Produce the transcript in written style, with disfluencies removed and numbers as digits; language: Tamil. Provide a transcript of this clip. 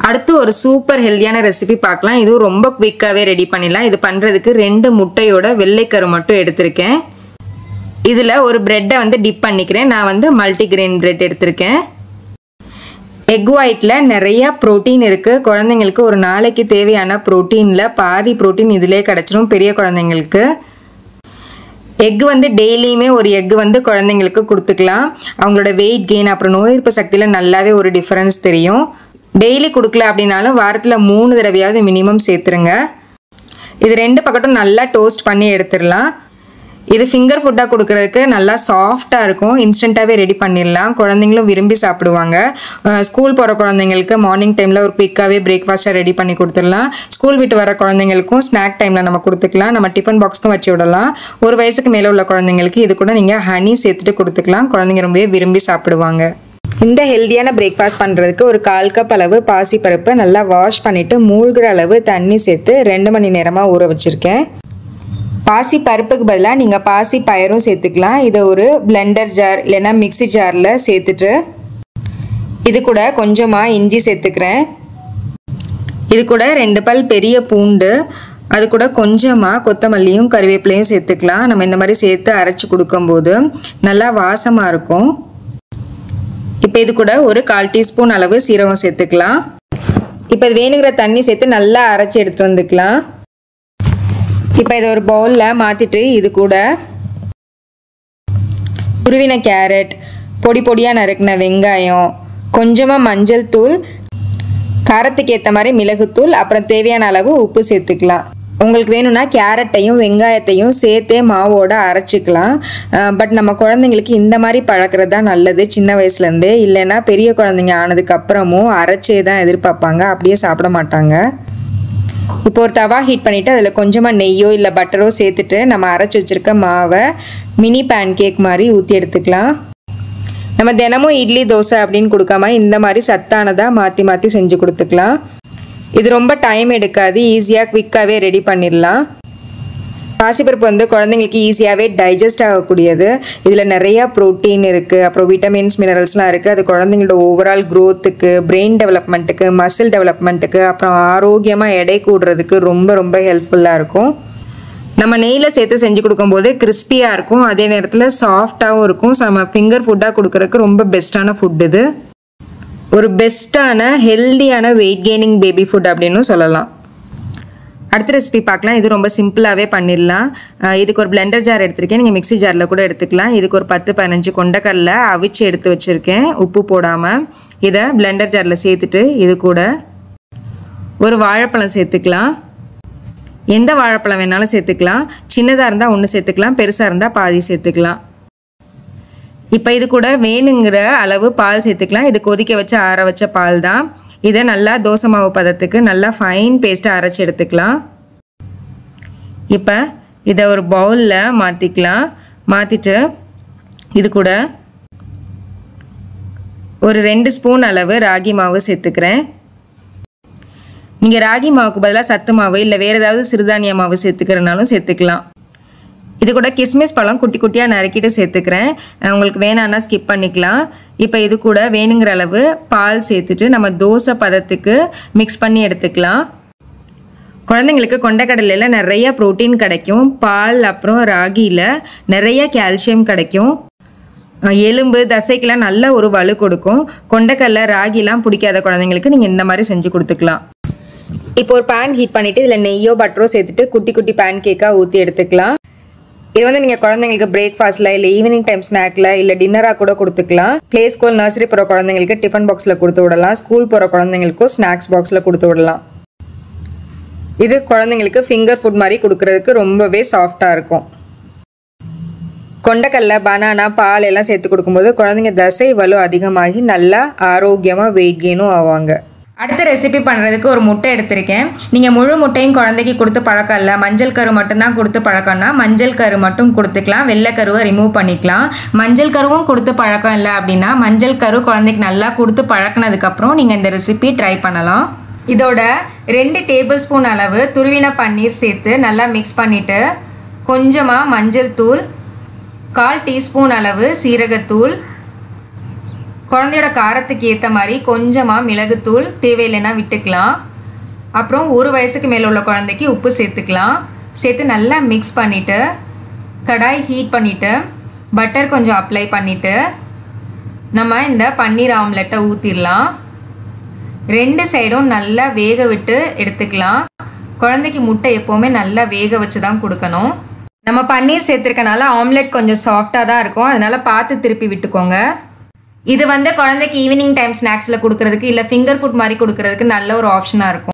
அடுத்து ஒரு சூப்பர் ஹெல்தியான ரெசிபி பார்க்கலாம். இது ரொம்ப குவிக்காவே ரெடி பண்ணிடலாம். இது பண்றதுக்கு 2 முட்டையோட வெள்ளைக்கரு மட்டும் எடுத்திருக்கேன். இதுல ஒரு பிரெட்டை வந்து டிப் பண்ணிக்கிறேன். நான் வந்து மல்டிகிரெயின் பிரெட் எடுத்திருக்கேன். எக் ஒயிட்ல நிறைய புரோட்டீன் இருக்கு. குழந்தைங்களுக்கு ஒரு நாளைக்கு தேவையான புரோட்டீன்ல பாதி புரோட்டீன் இதிலே கிடைச்சிரும் பெரிய குழந்தைங்களுக்கு. எக் வந்து டெய்லியுமே ஒரு எக் வந்து குழந்தைங்களுக்கு கொடுத்துக்கலாம். அவங்களோட வெயிட் கெயின் அப்புறம் நோய் எதிர்ப்பு சக்தியில் நல்லாவே ஒரு டிஃபரன்ஸ் தெரியும். டெய்லி கொடுக்கல அப்படின்னாலும் வாரத்தில் 3 தடவையாவது மினிமம் சேர்த்துருங்க. இது 2 பக்கட்டும் நல்லா டோஸ்ட் பண்ணி எடுத்துடலாம். இது ஃபிங்கர் ஃபுட்டாக கொடுக்கறதுக்கு நல்லா சாஃப்டாக இருக்கும். இன்ஸ்டண்ட்டாகவே ரெடி பண்ணிடலாம். குழந்தைங்களும் விரும்பி சாப்பிடுவாங்க. ஸ்கூல் போகிற குழந்தைங்களுக்கு மார்னிங் டைமில் ஒரு குயிக்காகவே பிரேக்ஃபாஸ்ட்டாக ரெடி பண்ணி கொடுத்துடலாம். ஸ்கூல் விட்டு வர குழந்தைங்களுக்கும் ஸ்நாக் டைமில் நம்ம கொடுத்துக்கலாம். நம்ம டிஃபன் பாக்ஸ்க்கும் வச்சு விடலாம். 1 வயசுக்கு மேலே உள்ள குழந்தைங்களுக்கு இது கூட நீங்கள் ஹனி சேர்த்துட்டு கொடுத்துக்கலாம். குழந்தைங்க ரொம்பவே விரும்பி சாப்பிடுவாங்க. இந்த ஹெல்தியான பிரேக்ஃபாஸ்ட் பண்ணுறதுக்கு ஒரு 1/4 கப் அளவு பாசிப்பருப்பை நல்லா வாஷ் பண்ணிவிட்டு மூழ்கிற அளவு தண்ணி சேர்த்து 2 மணி நேரமாக ஊற வச்சுருக்கேன். பாசி பருப்புக்கு பதிலாக நீங்கள் பாசி பயரும் சேர்த்துக்கலாம். இதை ஒரு பிளெண்டர் ஜார் இல்லைன்னா மிக்சி ஜாரில் சேர்த்துட்டு இது கூட கொஞ்சமாக இஞ்சி சேர்த்துக்கிறேன். இது கூட 2 பல் பெரிய பூண்டு, அது கூட கொஞ்சமாக கொத்தமல்லியும் கருவேப்பிலையும் சேர்த்துக்கலாம். நம்ம இந்த மாதிரி சேர்த்து அரைச்சி கொடுக்கும்போது நல்லா வாசமாக இருக்கும். இப்போ இது கூட ஒரு 1/4 டீஸ்பூன் அளவு சீரகம் சேர்த்துக்கலாம். இப்போ இது வேணுங்கிற தண்ணி சேர்த்து நல்லா அரைச்சி எடுத்துகிட்டு வந்துக்கலாம். இப்போ இதை ஒரு பவுலில் மாற்றிட்டு இது கூட துருவின கேரட், பொடி பொடியாக நறுக்கின வெங்காயம், கொஞ்சமாக மஞ்சள் தூள், காரத்துக்கு ஏற்ற மாதிரி மிளகுத்தூள், அப்புறம் தேவையான அளவு உப்பு சேர்த்துக்கலாம். உங்களுக்கு வேணும்னா கேரட்டையும் வெங்காயத்தையும் சேர்த்தே மாவோட அரைச்சிக்கலாம். பட் நம்ம குழந்தைங்களுக்கு இந்த மாதிரி பழக்கிறது தான் நல்லது சின்ன வயசுலேருந்தே. இல்லைன்னா பெரிய குழந்தைங்க ஆனதுக்கப்புறமும் அரைச்சே தான் எதிர்பார்ப்பாங்க, அப்படியே சாப்பிட மாட்டாங்க. இப்போ ஒரு தவா ஹீட் பண்ணிவிட்டு அதில் கொஞ்சமாக நெய்யோ இல்லை பட்டரோ சேர்த்துட்டு நம்ம அரைச்சி வச்சுருக்க மாவை மினி பேன் கேக் மாதிரி ஊற்றி எடுத்துக்கலாம். நம்ம தினமும் இட்லி தோசை அப்படின்னு கொடுக்காம இந்த மாதிரி சத்தானதாக மாற்றி மாற்றி செஞ்சு கொடுத்துக்கலாம். இது ரொம்ப டைம் எடுக்காது, ஈஸியாக குவிக்காகவே ரெடி பண்ணிடலாம். பாசிப்பருப்பு வந்து குழந்தைங்களுக்கு ஈஸியாகவே டைஜஸ்ட் ஆகக்கூடியது. இதில் நிறையா ப்ரோட்டீன் இருக்குது, அப்புறம் விட்டமின்ஸ் மினரல்ஸ்லாம் இருக்குது. அது குழந்தைங்களோட ஓவரால் க்ரோத்துக்கு, பிரெயின் டெவலப்மெண்ட்டுக்கு, மசில் டெவலப்மெண்ட்டுக்கு, அப்புறம் ஆரோக்கியமாக எடை கூடுறதுக்கு ரொம்ப ரொம்ப ஹெல்ப்ஃபுல்லாக இருக்கும். நம்ம நெய்யில் சேர்த்து செஞ்சு கொடுக்கும்போது கிறிஸ்பியாக இருக்கும், அதே நேரத்தில் சாஃப்டாகவும் இருக்கும். நம்ம ஃபிங்கர் ஃபுட்டாக கொடுக்குறதுக்கு ரொம்ப பெஸ்ட்டான ஃபுட் இது. ஒரு பெஸ்ட்டான ஹெல்தியான வெயிட் கெய்னிங் பேபி ஃபுட் அப்படின்னு சொல்லலாம். அடுத்த ரெசிபி பார்க்கலாம். இது ரொம்ப சிம்பிளாகவே பண்ணிடலாம். இதுக்கு ஒரு பிளெண்டர் ஜார் எடுத்திருக்கேன். நீங்கள் மிக்சி ஜாரில் கூட எடுத்துக்கலாம். இதுக்கு ஒரு 10-15 கொண்டைக்கடலை அவிச்சு எடுத்து வச்சுருக்கேன் உப்பு போடாமல். இதை பிளெண்டர் ஜாரில் சேர்த்துட்டு இது கூட ஒரு வாழைப்பழம் சேர்த்துக்கலாம். எந்த வாழைப்பழம் வேணாலும் சேர்த்துக்கலாம். சின்னதாக இருந்தால் 1 சேர்த்துக்கலாம், பெருசாக இருந்தால் பாதி சேர்த்துக்கலாம். இப்போ இது கூட வேணுங்கிற அளவு பால் சேர்த்துக்கலாம். இது கொதிக்க வச்சு ஆற வச்ச பால் தான். இதை நல்லா தோசை மாவு பதத்துக்கு நல்லா ஃபைன் பேஸ்ட்டாக அரைச்சி எடுத்துக்கலாம். இப்போ இதை ஒரு பவுலில் மாற்றிக்கலாம். மாற்றிட்டு இது கூட ஒரு 2 ஸ்பூன் அளவு ராகி மாவு சேர்த்துக்கிறேன். நீங்கள் ராகி மாவுக்கு பதிலாக சத்து மாவு இல்லை வேறு ஏதாவது சிறுதானிய மாவு சேர்த்துக்கிறனாலும் சேர்த்துக்கலாம். இது கூட கிஸ்மிஸ் பழம் குட்டி குட்டியாக நறுக்கிட்டு சேர்த்துக்கிறேன். உங்களுக்கு வேணான்னா ஸ்கிப் பண்ணிக்கலாம். இப்போ இது கூட வேணுங்கிற அளவு பால் சேர்த்துட்டு நம்ம தோசை பதத்துக்கு மிக்ஸ் பண்ணி எடுத்துக்கலாம். குழந்தைங்களுக்கு கொண்டைக்கடலையில் நிறைய ப்ரோட்டீன் கிடைக்கும். பால் அப்புறம் ராகியில் நிறைய கால்சியம் கிடைக்கும். எலும்பு தசைக்கெலாம் நல்ல ஒரு வலு கொடுக்கும். கொண்டைக்கடலை ராகிலாம் பிடிக்காத குழந்தைங்களுக்கு நீங்கள் இந்த மாதிரி செஞ்சு கொடுத்துக்கலாம். இப்போ ஒரு பேன் ஹீட் பண்ணிவிட்டு இதில் நெய்யோ பட்டரோ சேர்த்துட்டு குட்டி குட்டி பேன் கேக்காக ஊற்றி எடுத்துக்கலாம். இது வந்து நீங்கள் குழந்தைங்களுக்கு பிரேக்ஃபாஸ்ட்டில் இல்லை ஈவினிங் டைம் ஸ்நாக்கில் இல்லை டின்னராக கூட கொடுத்துக்கலாம். ப்ளே ஸ்கூல் நர்சரி போகிற குழந்தைங்களுக்கு டிஃபன் பாக்ஸில் கொடுத்து விடலாம். ஸ்கூல் போகிற குழந்தைங்களுக்கும் ஸ்நாக்ஸ் பாக்ஸில் கொடுத்து விடலாம். இது குழந்தைங்களுக்கு ஃபிங்கர் ஃபுட் மாதிரி கொடுக்கறதுக்கு ரொம்பவே சாஃப்டாக இருக்கும். கொண்டைக்கடலை, பனானா, பால் எல்லாம் சேர்த்து கொடுக்கும்போது குழந்தைங்க தசை வலு அதிகமாகி நல்லா ஆரோக்கியமாக வெயிட் கெயினும் ஆவாங்க. அடுத்த ரெசிபி பண்ணுறதுக்கு ஒரு முட்டை எடுத்திருக்கேன். நீங்கள் முழு முட்டையும் குழந்தைக்கு கொடுத்து பழக்கம் இல்லை, மஞ்சள் கரு மட்டும்தான் கொடுத்து பழக்கம்னா மஞ்சள் கரு மட்டும் கொடுத்துக்கலாம். வெள்ளை கருவை ரிமூவ் பண்ணிக்கலாம். மஞ்சள் கருவும் கொடுத்து பழக்கம் இல்லை அப்படின்னா மஞ்சள் கரு குழந்தைக்கு நல்லா கொடுத்து பழக்கினதுக்கப்புறம் நீங்கள் இந்த ரெசிபி ட்ரை பண்ணலாம். இதோட 2 டேபிள் ஸ்பூன் அளவு துருவின பன்னீர் சேர்த்து நல்லா மிக்ஸ் பண்ணிவிட்டு கொஞ்சமாக மஞ்சள் தூள், 1/4 டீஸ்பூன் அளவு சீரகத்தூள், குழந்தையோட காரத்துக்கு ஏற்ற மாதிரி கொஞ்சமாக மிளகுத்தூள், தேவையில்லைன்னா விட்டுக்கலாம். அப்புறம் 1 வயசுக்கு மேலே உள்ள குழந்தைக்கு உப்பு சேர்த்துக்கலாம். சேர்த்து நல்லா மிக்ஸ் பண்ணிவிட்டு கடாய் ஹீட் பண்ணிவிட்டு பட்டர் கொஞ்சம் அப்ளை பண்ணிவிட்டு நம்ம இந்த பன்னீர் ஆம்லெட்டை ஊற்றிடலாம். 2 சைடும் நல்லா வேக விட்டு எடுத்துக்கலாம். குழந்தைக்கு முட்டை எப்போவுமே நல்லா வேக வச்சு தான் கொடுக்கணும். நம்ம பன்னீர் சேர்த்துருக்கனால ஆம்லெட் கொஞ்சம் சாஃப்டாக தான் இருக்கும், அதனால் பார்த்து திருப்பி விட்டுக்கோங்க. இது குழந்தைக்கு ஈவினிங் டைம் ஸ்நாக்ஸில் கொடுக்குறதுக்கு இல்லை ஃபிங்கர் ஃபுட் மாதிரி கொடுக்குறதுக்கு நல்ல ஒரு ஆப்ஷனாக இருக்கும்.